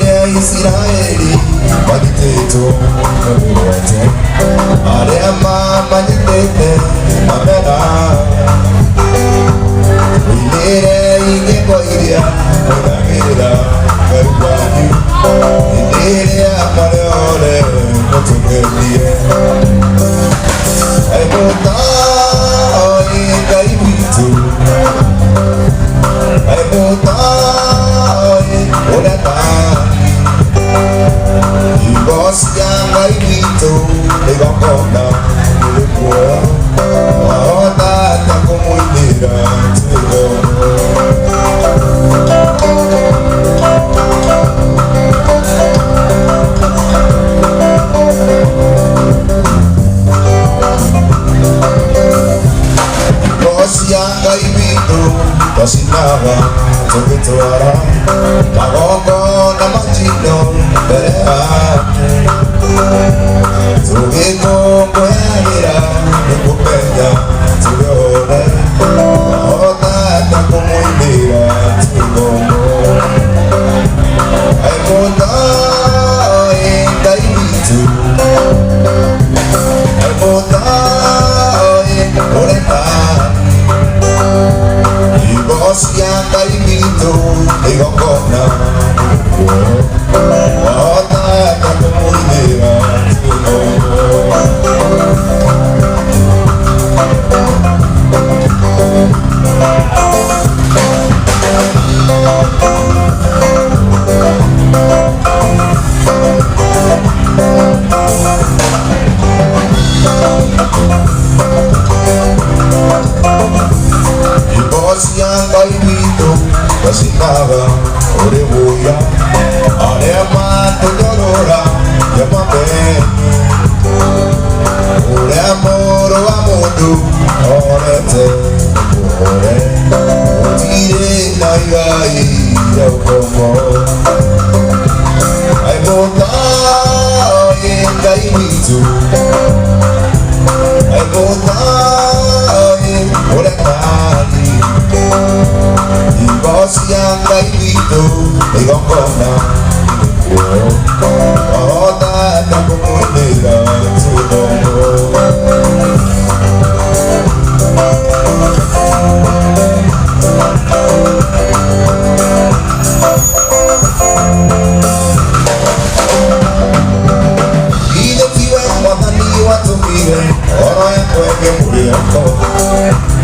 Israeli, Maditeto, Arema, Maditete, Mamela, Ilere, Igepoidia, Mamela, Peruani, Ilere, Amareole, Motogelia, Ebota, Gaibito, Ebota, Oleta. Boss yang Gaibito, they gon' come down to the poor. All that I come with me down to the Boss yang Gaibito, Toshinawa, Tokitoara, Magogo, Namajino, Berea. Tugeko kuhera nikupenda tuone naona nakumuimbira tugongo aimuta Gaibito aimuta oreta ibos ya Gaibito igongona naona nakumuimbira Gaibito, Toshinawa, Orebuya, Arema, Todorora, Yamabe, Oremoro, Amodu, Orete, Ore, Otire, Naigai, Yokomo, Aimota, Gaibito, Aimota, Orekani. Boss yang Gaibito, they gon' come down. All that I come with me down to the Ile tiwe mwatani watu mire, oro ya kweke muri yako.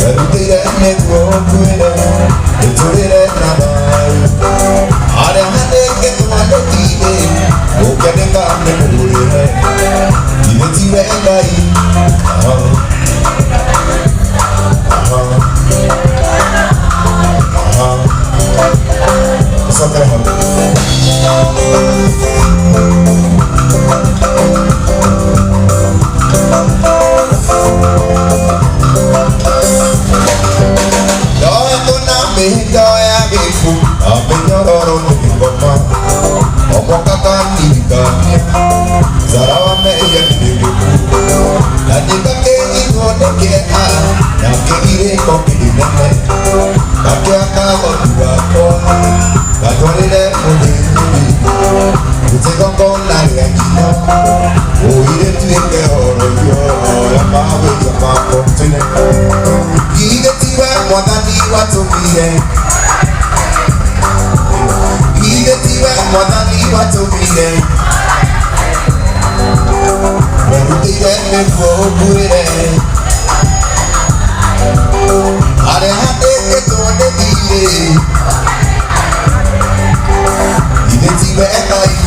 Erutire netwo kwire, eturire namayu. Are hande ke tumande tine, ukene kame kurire. Ile tiwe ngai, Sokere hamu. Hikaya gifu, apenyororo nikingoma. Omokaka nikikanya, zarawa meya nikiku. Nanika kenyi koneke a, nakegire kokidineme. Kake akabo tuwako, katolile mudinimi. Utegongo nalengina, uire tuike oro yo. Yamawe yamako tine. Ige tiwe mwadani watumire. Ige tiwe mwadani watumire. Merutire mekogure. Are hande ketone dire. Ige tiwe ngai.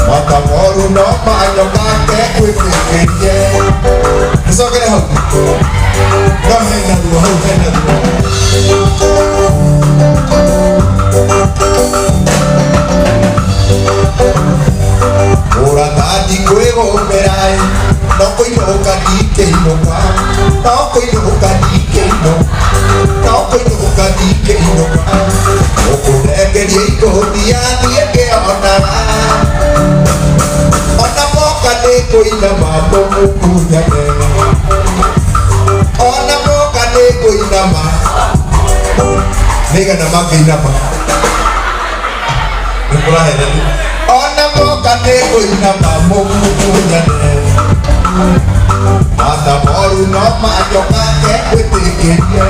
Mata moru no ma with me, yeah. It's all gonna help. Go ahead now, go ahead now. Ora tadi kue gomerai, no koi no kadi ke no ka, no koi no kadi ke no, no koi no kadi ke no ka. Oko leke di ko dia ke ona, ona mo kade koi na ma mo kunya ne, ona mo kade koi na ma, nega na ma kina ma. Mulai dari ona mo kade koi na ma mo kunya ne, ada moru no ma joka ke kuitikin ye.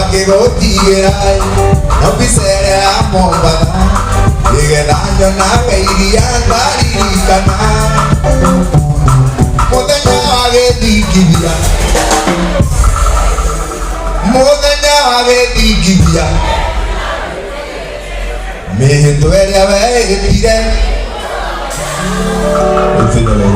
Que gotirai, no pisere amo baba, llegue el año na iría bariricana, modena agedikibia, modena agedikibia, me duele a ver tire, el final.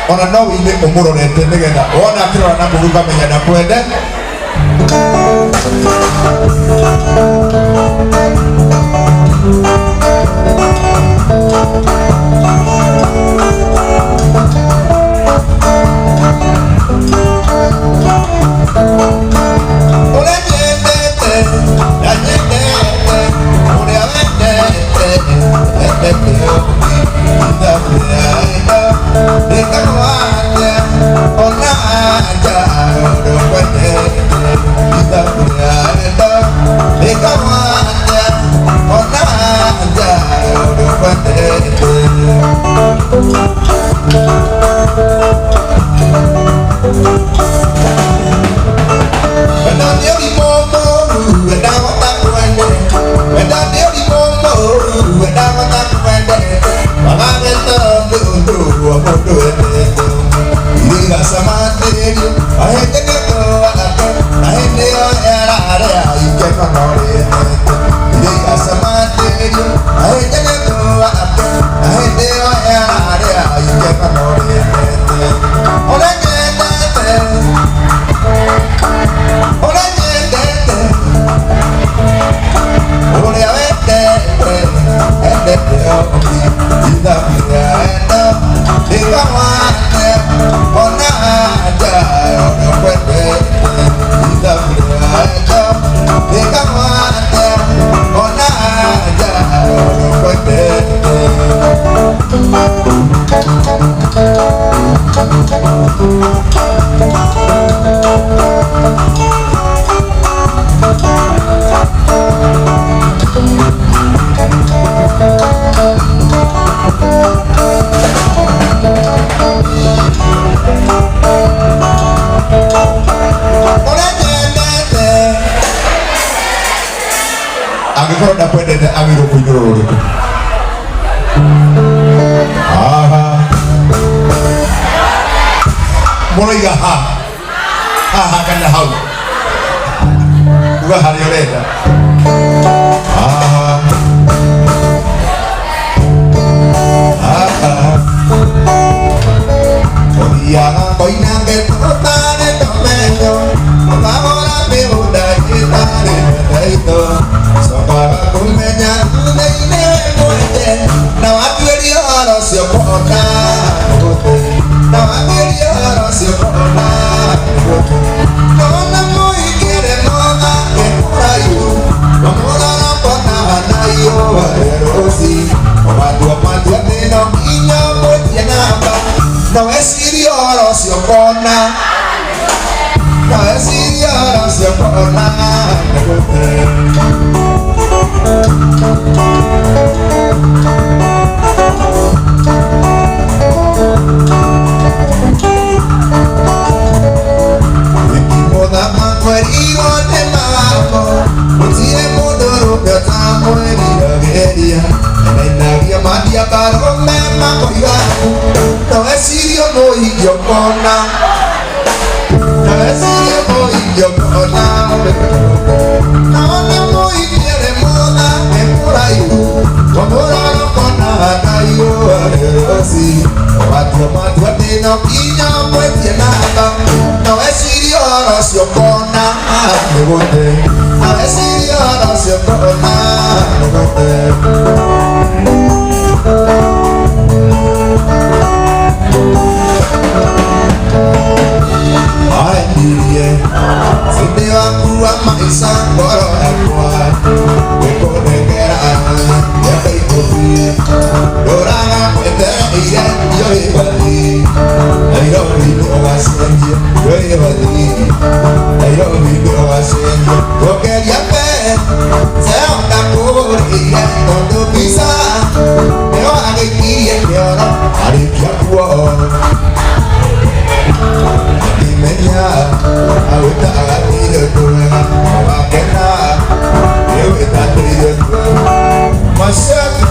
Ona no ile omuro nete negenda ona kiro na muruga menya na kwende kwende na agiro kunyoro. Aha. Moroiga ha kana hau. Uga hari orenda. Aha. Aha. Oia koina ke totane tomenyo. Ahora me voy a quitar el reto. Sopara kumenya neine moite. Na wakirio arosio kona. Na wakirio arosio kona. Kona moi quiere nona que por ahí. Vamos a la pata na yo arosi. Matu de no niño moite nada. No es irio arosio kona. No es idiota, se por nada. Equipo da mano herido de mamo. No tiene motor, pero estamos heridos de día. En la vía María para me mamo y no es idiota, no idiota. No es yo corona, no muy quiere moda, es por ahí, como no con nada, yo así, matu de no quiño, pues tiene nada, no es idiota, si yo con nada, me bote, no es idiota, si yo con nada, me bote. Si te va a jugar maíz a coro de cual, me pone que era ya te cogí. Lloraba puente y yo iba a ti. Ahí lo vi lo haciendo, yo iba a ti. Ahí lo vi lo haciendo, yo quería ver. Se onda por ella, cuando pisa, me va a querer que ahora haré que actuar. Ahorita agarré el problema, no va a quedar. Yo voy a estar triste. Masaki,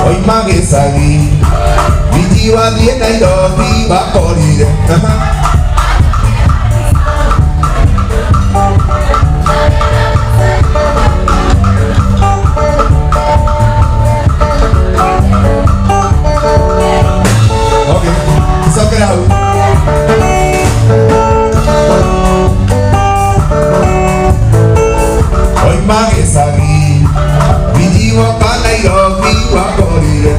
hoy magesagi, vijiwa diena y lo viva por ir. Hoy magesagi, vijiwa kana y lo viva por ir.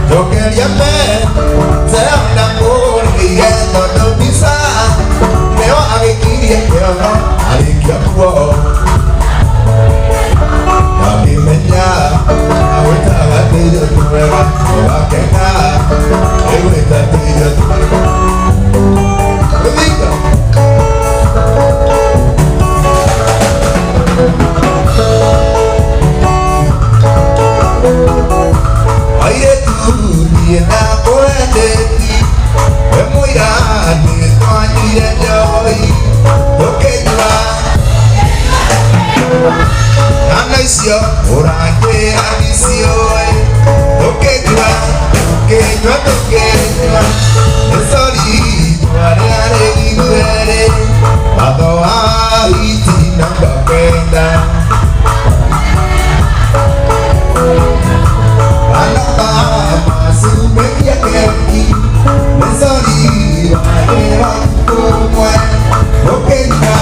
Yo quería ver, se anda por y no pisa, me va a querer que no, hay que actuar. También me llama, ahorita va a pedir tu nueva, no va a quedar, ahorita pedir tu nueva. Aire tu ni en la puente, es muy grande, no hay de hoy, lo que yo Anaisio, orante anisio, toquetua, toquetua, esori, tuare vivere, vado a iti namba penda. Anapa masume ya keki, esori, vale vanco, toquetua.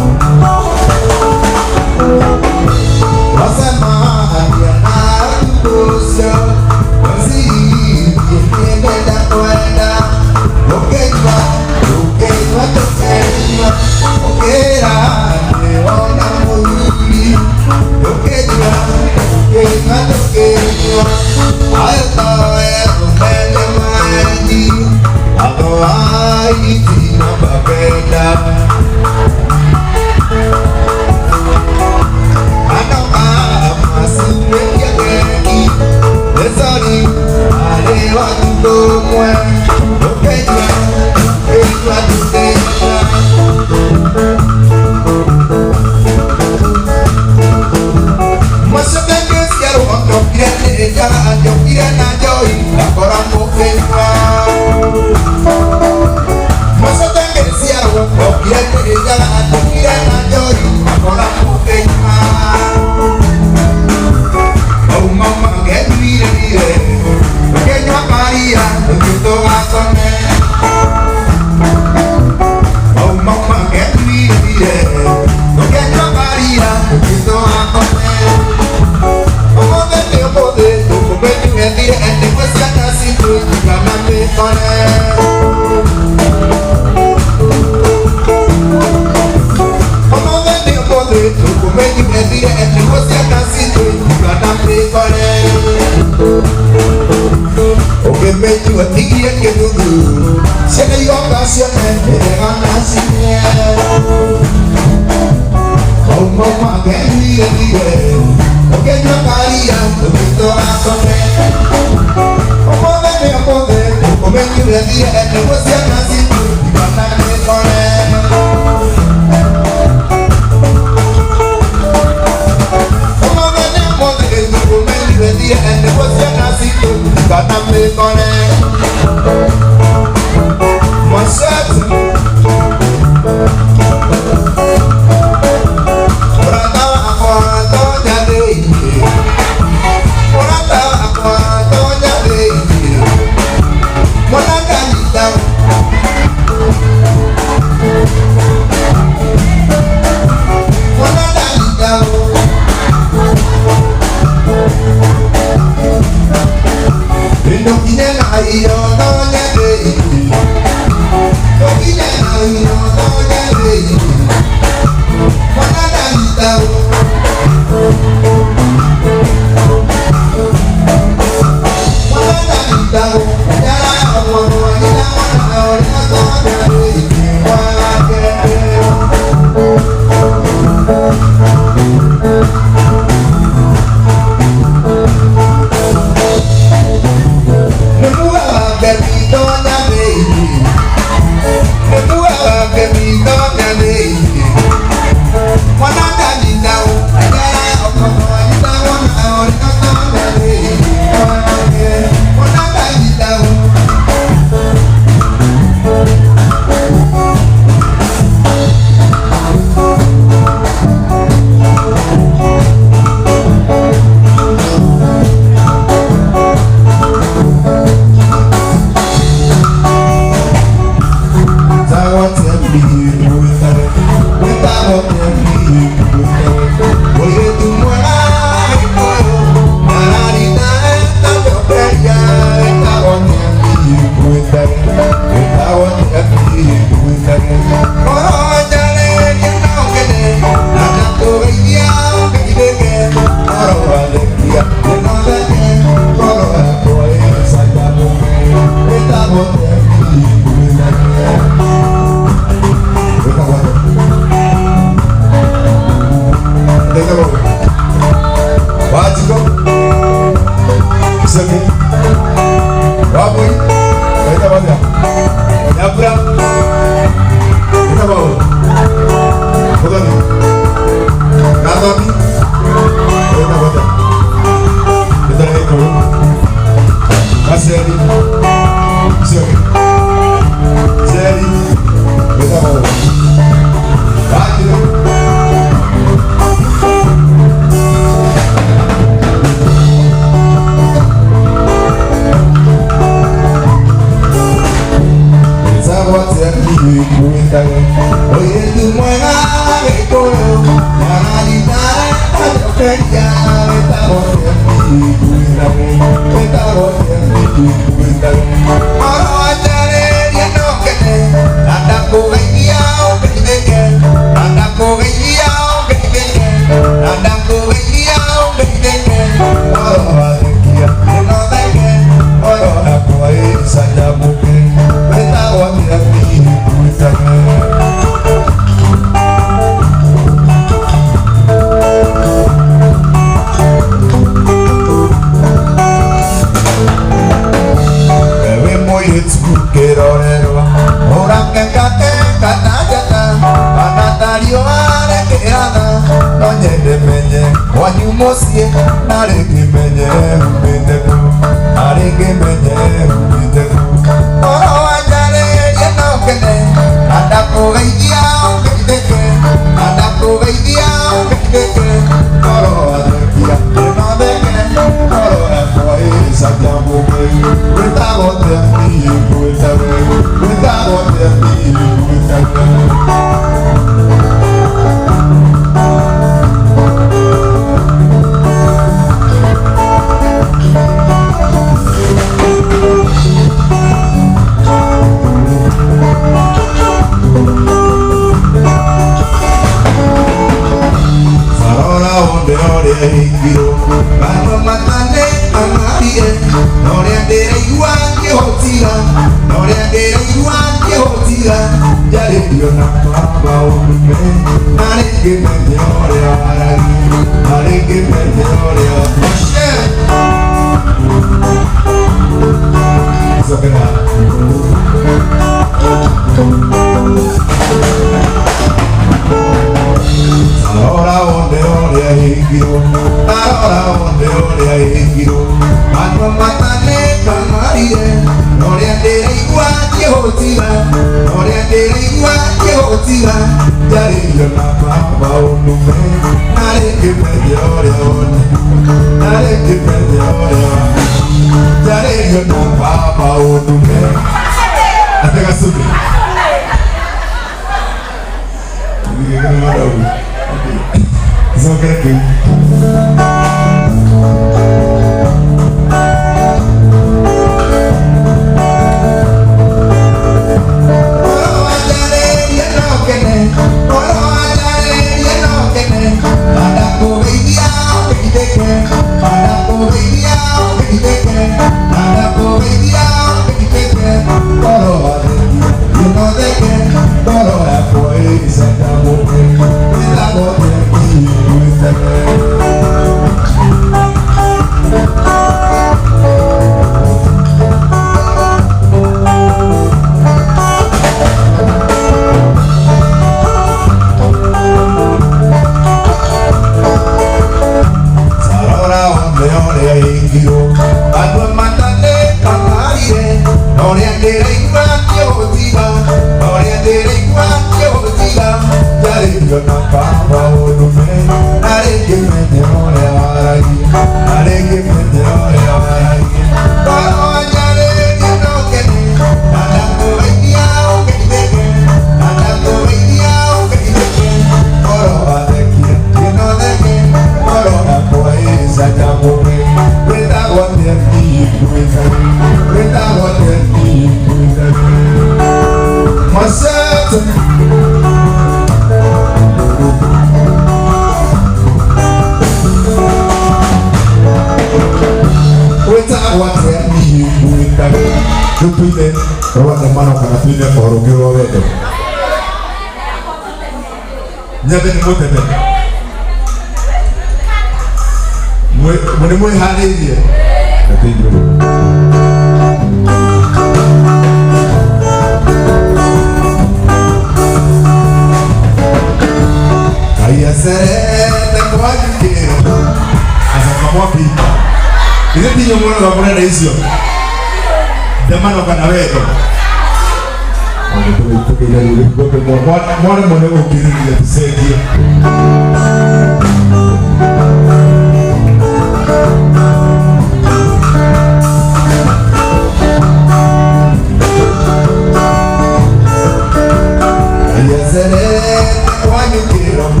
Why you get on?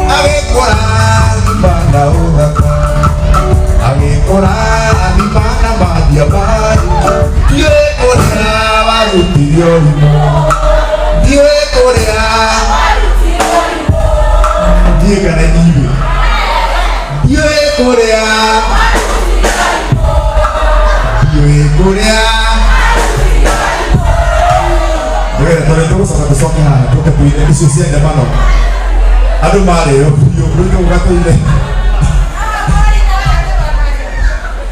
I get what I'm que pide y se siente mano. A tu madre, yo creo que gato y le.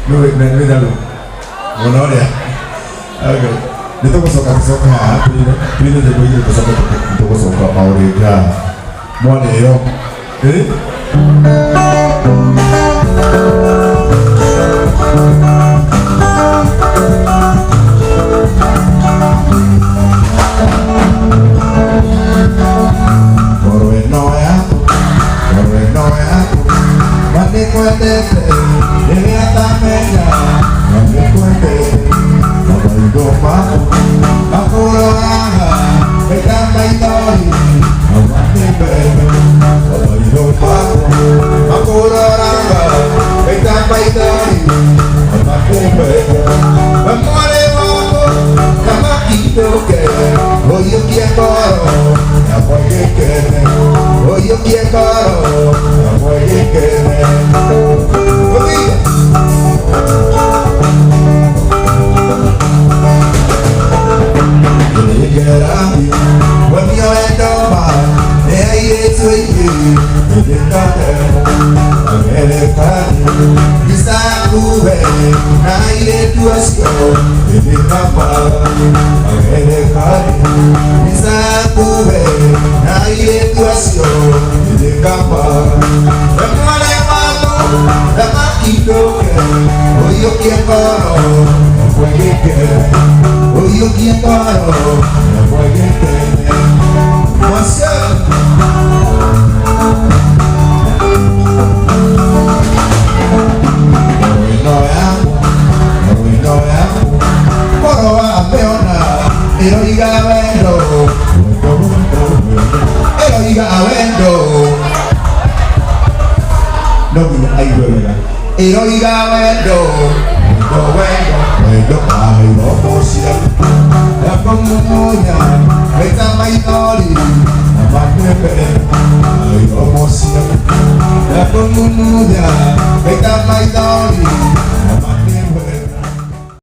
No, míralo. Monoria. Okay. Dito ko soka pili de boy ko soka dito ko soka mauri ka. Mo ne yo. Mane kuete, debe atamenya. Mane kuete, abaido maku, makuranga, betamba itori. Mane bebe, abaido maku, makuranga, betamba itori. Mane bebe, amore maku, kamakito ke, oyo kiekoro, apoye kene, oyo kiekoro, apoye kene. When you're at the bar, there is with you. You did not American. You start moving, now you do a show. You did not American. You start moving, now you do a show. You did not the Maquito, oh, you can't go, oh, you can't, oh, you can't go, oh, you can't. What's up? Y no diga bueno, bueno, bueno, ay, no.